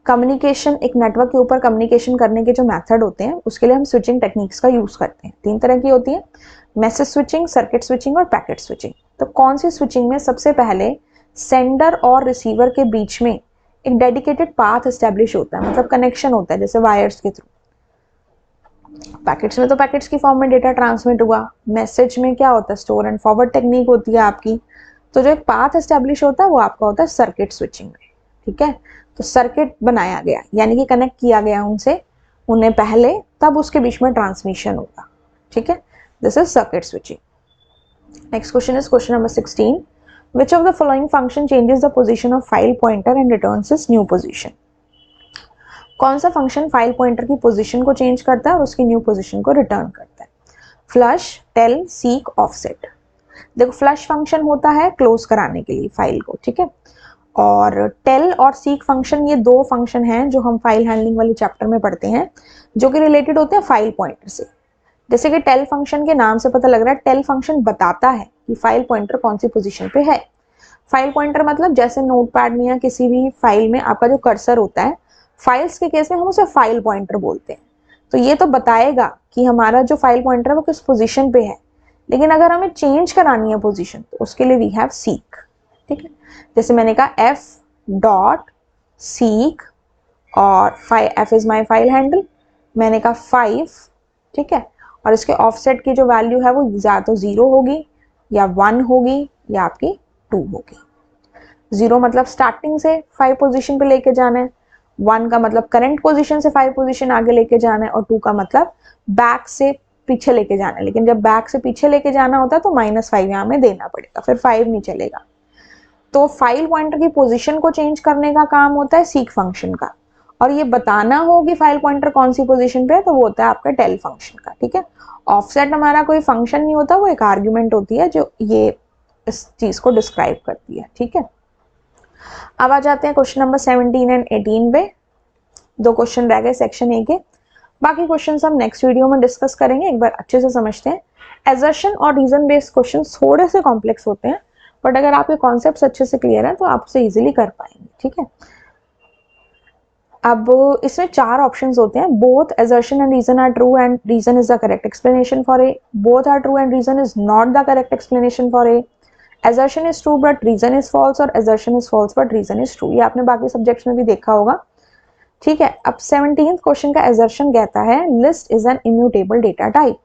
[SPEAKER 1] Communication, एक network के ऊपर communication करने के जो method होते हैं उसके लिए हम स्विचिंग टेक्निक्स का यूज करते हैं। 3 तरह की होती है, मैसेज स्विचिंग, सर्किट स्विचिंग और पैकेट स्विचिंग। तो कौन सी स्विचिंग में सबसे पहले सेंडर और रिसीवर के बीच में एक डेडिकेटेड पाथ एस्टेब्लिश होता है, मतलब कनेक्शन होता है जैसे वायर्स के थ्रू। पैकेट्स में तो पैकेट्स की फॉर्म में डेटा ट्रांसमिट हुआ, मैसेज में क्या होता है, स्टोर एंड फॉरवर्ड टेक्निक होती है आपकी। तो जो एक पाथ एस्टेब्लिश होता है वो आपका होता है सर्किट स्विचिंग में, ठीक है। तो सर्किट बनाया गया यानी कि कनेक्ट किया गया उनसे, उन्हें पहले, तब उसके बीच में ट्रांसमिशन होगा, ठीक है। This is circuit switching. Next question is question number 16। Which of the following function changes the position of file pointer and returns it's new position. कौन सा फंक्शन फाइल पॉइंटर की पोजीशन को चेंज करता है और उसकी न्यू पोजीशन को return करता है। Flush, tell, seek, offset. देखो फ्लश फंक्शन होता है क्लोज कराने के लिए फाइल को, ठीक है। और टेल और सीक फंक्शन, ये 2 फंक्शन हैं जो हम फाइल हैंडलिंग वाले चैप्टर में पढ़ते हैं जो कि रिलेटेड होते हैं फाइल पॉइंटर से। जैसे कि टेल फंक्शन के नाम से पता लग रहा है, टेल फंक्शन बताता है कि फाइल पॉइंटर कौन सी पोजीशन पे है। फाइल पॉइंटर मतलब जैसे नोटपैड में या किसी भी फाइल में आपका जो कर्सर होता है फाइल्स के केस में हम उसे फाइल पॉइंटर बोलते हैं। तो ये तो बताएगा कि हमारा जो फाइल पॉइंटर है वो किस पोजीशन पे है, लेकिन अगर हमें चेंज करानी है पोजीशन तो उसके लिए वी हैव सीक। ठीक है, जैसे मैंने कहा f डॉट सीक और f is my file handle, मैंने कहा 5, ठीक है, और इसके ऑफसेट की जो वैल्यू है वो या तो 0 होगी या 1 होगी या आपकी 2 होगी। 0 मतलब स्टार्टिंग से 5 पोजीशन पे लेके जाना है, 1 का मतलब करंट पोजीशन से 5 पोजीशन आगे लेके जाना है, और 2 का मतलब बैक से पीछे लेके जाना है। लेकिन जब बैक से पीछे लेके जाना होता है तो -5 यहाँ में देना पड़ेगा, फिर 5 नहीं चलेगा। तो फाइल पॉइंटर की पोजीशन को चेंज करने का काम होता है सीक फंक्शन का, और ये बताना हो कि फाइल पॉइंटर कौन सी पोजीशन पे है तो वो होता है आपका टेल फंक्शन का। ठीक है, ऑफसेट हमारा कोई फंक्शन नहीं होता, वो एक आर्ग्यूमेंट होती है जो ये इस चीज को डिस्क्राइब करती है। ठीक है, अब आ जाते हैं क्वेश्चन नंबर 17 एंड 18 पे। 2 क्वेश्चन रह गए सेक्शन ए के, बाकी क्वेश्चन हम नेक्स्ट वीडियो में डिस्कस करेंगे। एक बार अच्छे से समझते हैं। एजर्शन और रीजन बेस्ड क्वेश्चन थोड़े से कॉम्प्लेक्स होते हैं, बट अगर आपके कॉन्सेप्ट्स अच्छे से क्लियर है तो आप उसे इजीली कर पाएंगे। ठीक है, अब इसमें 4 ऑप्शंस होते हैं। Both assertion and reason are true and reason is the correct explanation for A. Both are true and reason is not the correct explanation for A. Assertion is true but reason is false और assertion is false but reason is true। ये आपने बाकी subjects में भी देखा होगा। ठीक है, अब 17th क्वेश्चन का assertion कहता है list is an immutable data type।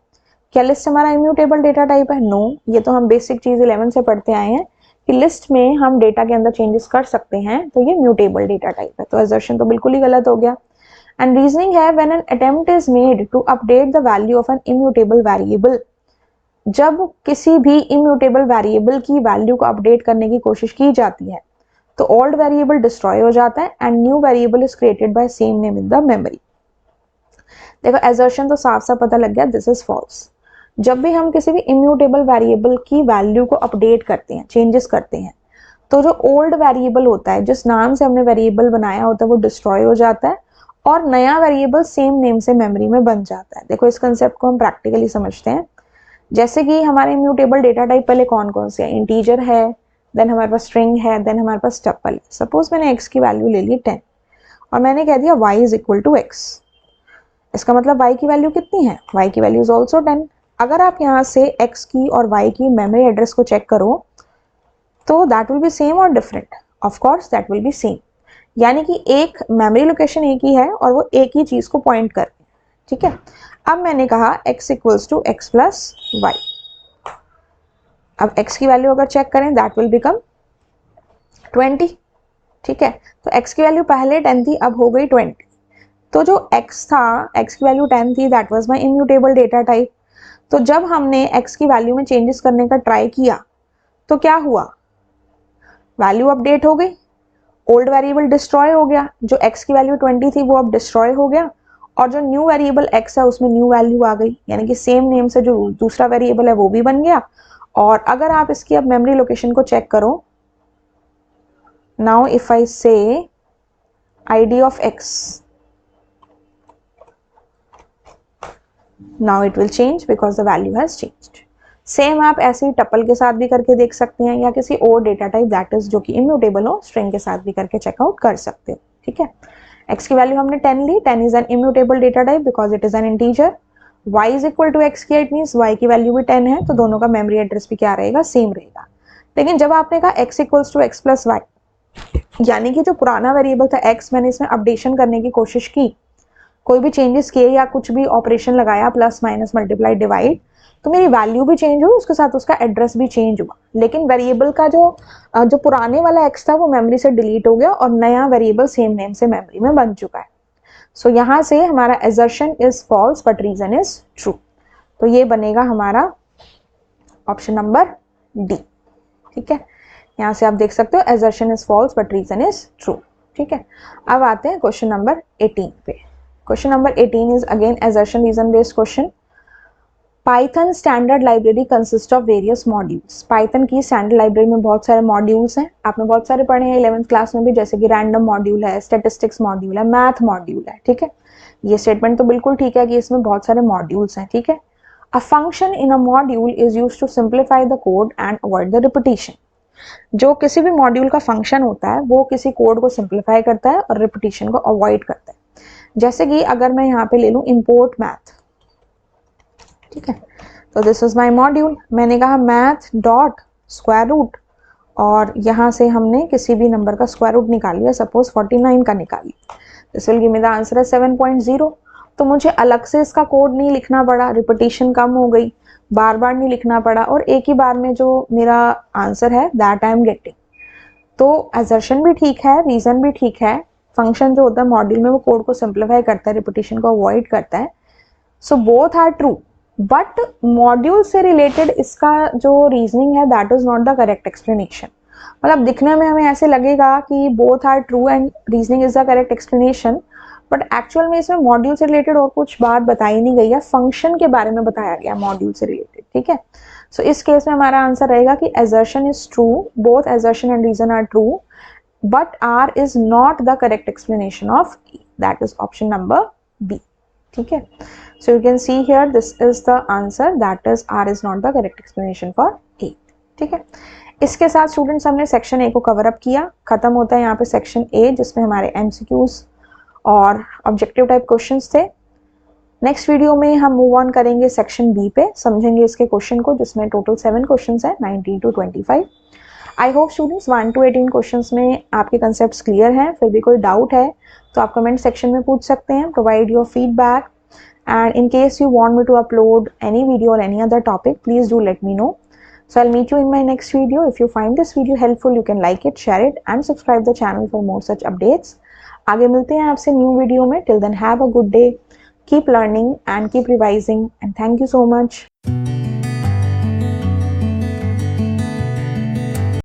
[SPEAKER 1] क्या लिस्ट हमारा इम्यूटेबल डेटा टाइप है? नो, ये तो हम बेसिक चीज 11 से पढ़ते आए हैं कि लिस्ट में हम डेटा के अंदर चेंजेस कर सकते हैं, तो ये म्यूटेबल डेटा टाइप है। तो असर्शन तो बिल्कुल ही गलत हो गया। एंड रीजनिंग है when an attempt is made to update the value of an immutable variable. जब किसी भी इम्यूटेबल वेरिएबल की वैल्यू को अपडेट करने की कोशिश की जाती है तो ओल्ड वेरिएबल डिस्ट्रॉय हो जाता है and new variable is created by same name in the memory. देखो असर्शन तो साफ साफ पता लग गया, दिस इज फॉल्स। जब भी हम किसी भी इम्यूटेबल वेरिएबल की वैल्यू को अपडेट करते हैं, चेंजेस करते हैं, तो जो ओल्ड वेरिएबल होता है, जिस नाम से हमने वेरिएबल बनाया होता है, वो डिस्ट्रॉय हो जाता है और नया वेरिएबल सेम नेम से मेमोरी में बन जाता है। देखो इस कंसेप्ट को हम प्रैक्टिकली समझते हैं। जैसे कि हमारे इम्यूटेबल डेटा टाइप पहले कौन कौन से है? इंटीजर है, देन हमारे पास स्ट्रिंग है, देन हमारे पास टपल है। सपोज मैंने x की वैल्यू ले ली 10 और मैंने कह दिया y is equal to x। इसका मतलब y की वैल्यू कितनी है? y की वैल्यू इज ऑल्सो 10। अगर आप यहाँ से x की और y की मेमोरी एड्रेस को चेक करो तो दैट विल बी सेम और different? Of course that will B same, यानी कि एक मेमोरी लोकेशन एक ही है और वो एक ही चीज को पॉइंट कर रही है। ठीक है, अब मैंने कहा x equals to x plus Y. अब x की वैल्यू अगर चेक करें दैट विल बिकम 20। ठीक है, तो x की वैल्यू पहले 10 थी, अब हो गई 20। तो जो x था, x की वैल्यू 10 थी, that was my immutable data type. तो जब हमने x की वैल्यू में चेंजेस करने का ट्राई किया तो क्या हुआ? वैल्यू अपडेट हो गई, ओल्ड वेरिएबल डिस्ट्रॉय हो गया, जो x की वैल्यू 20 थी वो अब डिस्ट्रॉय हो गया, और जो न्यू वेरिएबल x है उसमें न्यू वैल्यू आ गई, यानी कि सेम नेम से जो दूसरा वेरिएबल है वो भी बन गया। और अगर आप इसकी अब मेमोरी लोकेशन को चेक करो, नाउ इफ आई से id of x, now it will change because the value has changed. Same आप ऐसे ही टपल के साथ भी करके देख सकते हैं या किसी और डेटा टाइप दैट इज जो कि इम्यूटेबल हो, स्ट्रिंग के साथ भी करके चेकआउट कर सकते हो। ठीक है, x की वैल्यू हमने 10 ली, 10 is an immutable data type because it is an integer. y is equal to x किया, इट मीन्स y की वैल्यू भी 10 है, तो दोनों का मेमोरी एड्रेस भी क्या रहेगा? सेम रहेगा। लेकिन जब आपने कहा x equals to x plus Y, यानी कि जो पुराना वेरिएबल था x, मैंने इसमें अपडेशन करने की कोशिश की, कोई भी चेंजेस किए या कुछ भी ऑपरेशन लगाया, प्लस माइनस मल्टीप्लाई डिवाइड, तो मेरी वैल्यू भी चेंज हुई, उसके साथ उसका एड्रेस भी चेंज हुआ। लेकिन वेरिएबल का जो पुराने वाला x था वो मेमोरी से डिलीट हो गया और नया वेरिएबल सेम नेम से मेमोरी में बन चुका है। सो यहाँ से हमारा assertion is false but reason is true. तो ये बनेगा हमारा ऑप्शन नंबर डी। ठीक है, यहाँ से आप देख सकते हो assertion is false but reason is true. ठीक है, अब आते हैं क्वेश्चन नंबर 18 पे। Question number 18 is again assertion reason based question. Python standard library consists of various modules. Python की standard library में बहुत सारे modules हैं, आपने बहुत सारे पढ़े हैं 11th क्लास में भी, जैसे कि random module है, statistics module है, math module है। ठीक है, ये statement तो बिल्कुल ठीक है कि इसमें बहुत सारे modules हैं। ठीक है, a function in a module is used to simplify the code and avoid the repetition. जो किसी भी मॉड्यूल का फंक्शन होता है वो किसी कोड को सिंप्लीफाई करता है और रिपीटिशन को अवॉइड करता है। जैसे कि अगर मैं यहाँ पे ले लूँ इंपोर्ट मैथ, ठीक है, तो दिस इज माय मॉड्यूल, मैंने कहा मैथ डॉट स्क्वायर रूट, और यहाँ से हमने किसी भी नंबर का स्क्वायर रूट निकाल लिया, सपोज 49 का निकाल लिया, this will give me the answer है 7.0। तो मुझे अलग से इसका कोड नहीं लिखना पड़ा, रिपीटिशन कम हो गई, बार बार नहीं लिखना पड़ा, और एक ही बार में जो मेरा आंसर है दैट आई एम गेटिंग। तो एजर्शन भी ठीक है, रीजन भी ठीक है, फंक्शन जो होता है मॉड्यूल में वो कोड को सिंप्लीफाई करता है, रिपीटिशन को अवॉइड करता है, so both are true, but module से रिलेटेड इसका जो रीजनिंग है that is not the correct explanation. मतलब दिखने में हमें ऐसे लगेगा कि both are true and reasoning is the correct explanation, but actual में इसमें मॉड्यूल से रिलेटेड और कुछ बात बताई नहीं गई है, फंक्शन के बारे में बताया गया मॉड्यूल से रिलेटेड, ठीक है। सो इस केस में हमारा आंसर रहेगा कि assertion is true, both assertion and reason are true, but R is not the correct explanation of E. That is option number B. ठीक है, so you can see here this is the answer, that is R is not the correct explanation for A. ठीक है, इसके साथ students हमने section A को cover up किया, खत्म होता है यहाँ पे सेक्शन ए जिसमें हमारे MCQs और ऑब्जेक्टिव टाइप क्वेश्चंस थे। नेक्स्ट वीडियो में हम मूव ऑन करेंगे सेक्शन बी पे, समझेंगे इसके क्वेश्चन को जिसमें टोटल 7 क्वेश्चंस है 19 to 25। I hope students 1 to 18 questions में आपके कंसेप्ट्स क्लियर हैं, फिर भी कोई डाउट है तो आप कमेंट सेक्शन में पूछ सकते हैं, provide your feedback, and in case you want me to upload any video और any other topic please do let me know. So I'll meet you in my next video. If you find this video helpful, you can like it, share it and subscribe the channel for more such updates. आगे मिलते हैं आपसे new video में, till then have a good day, keep learning and keep revising, and thank you so much.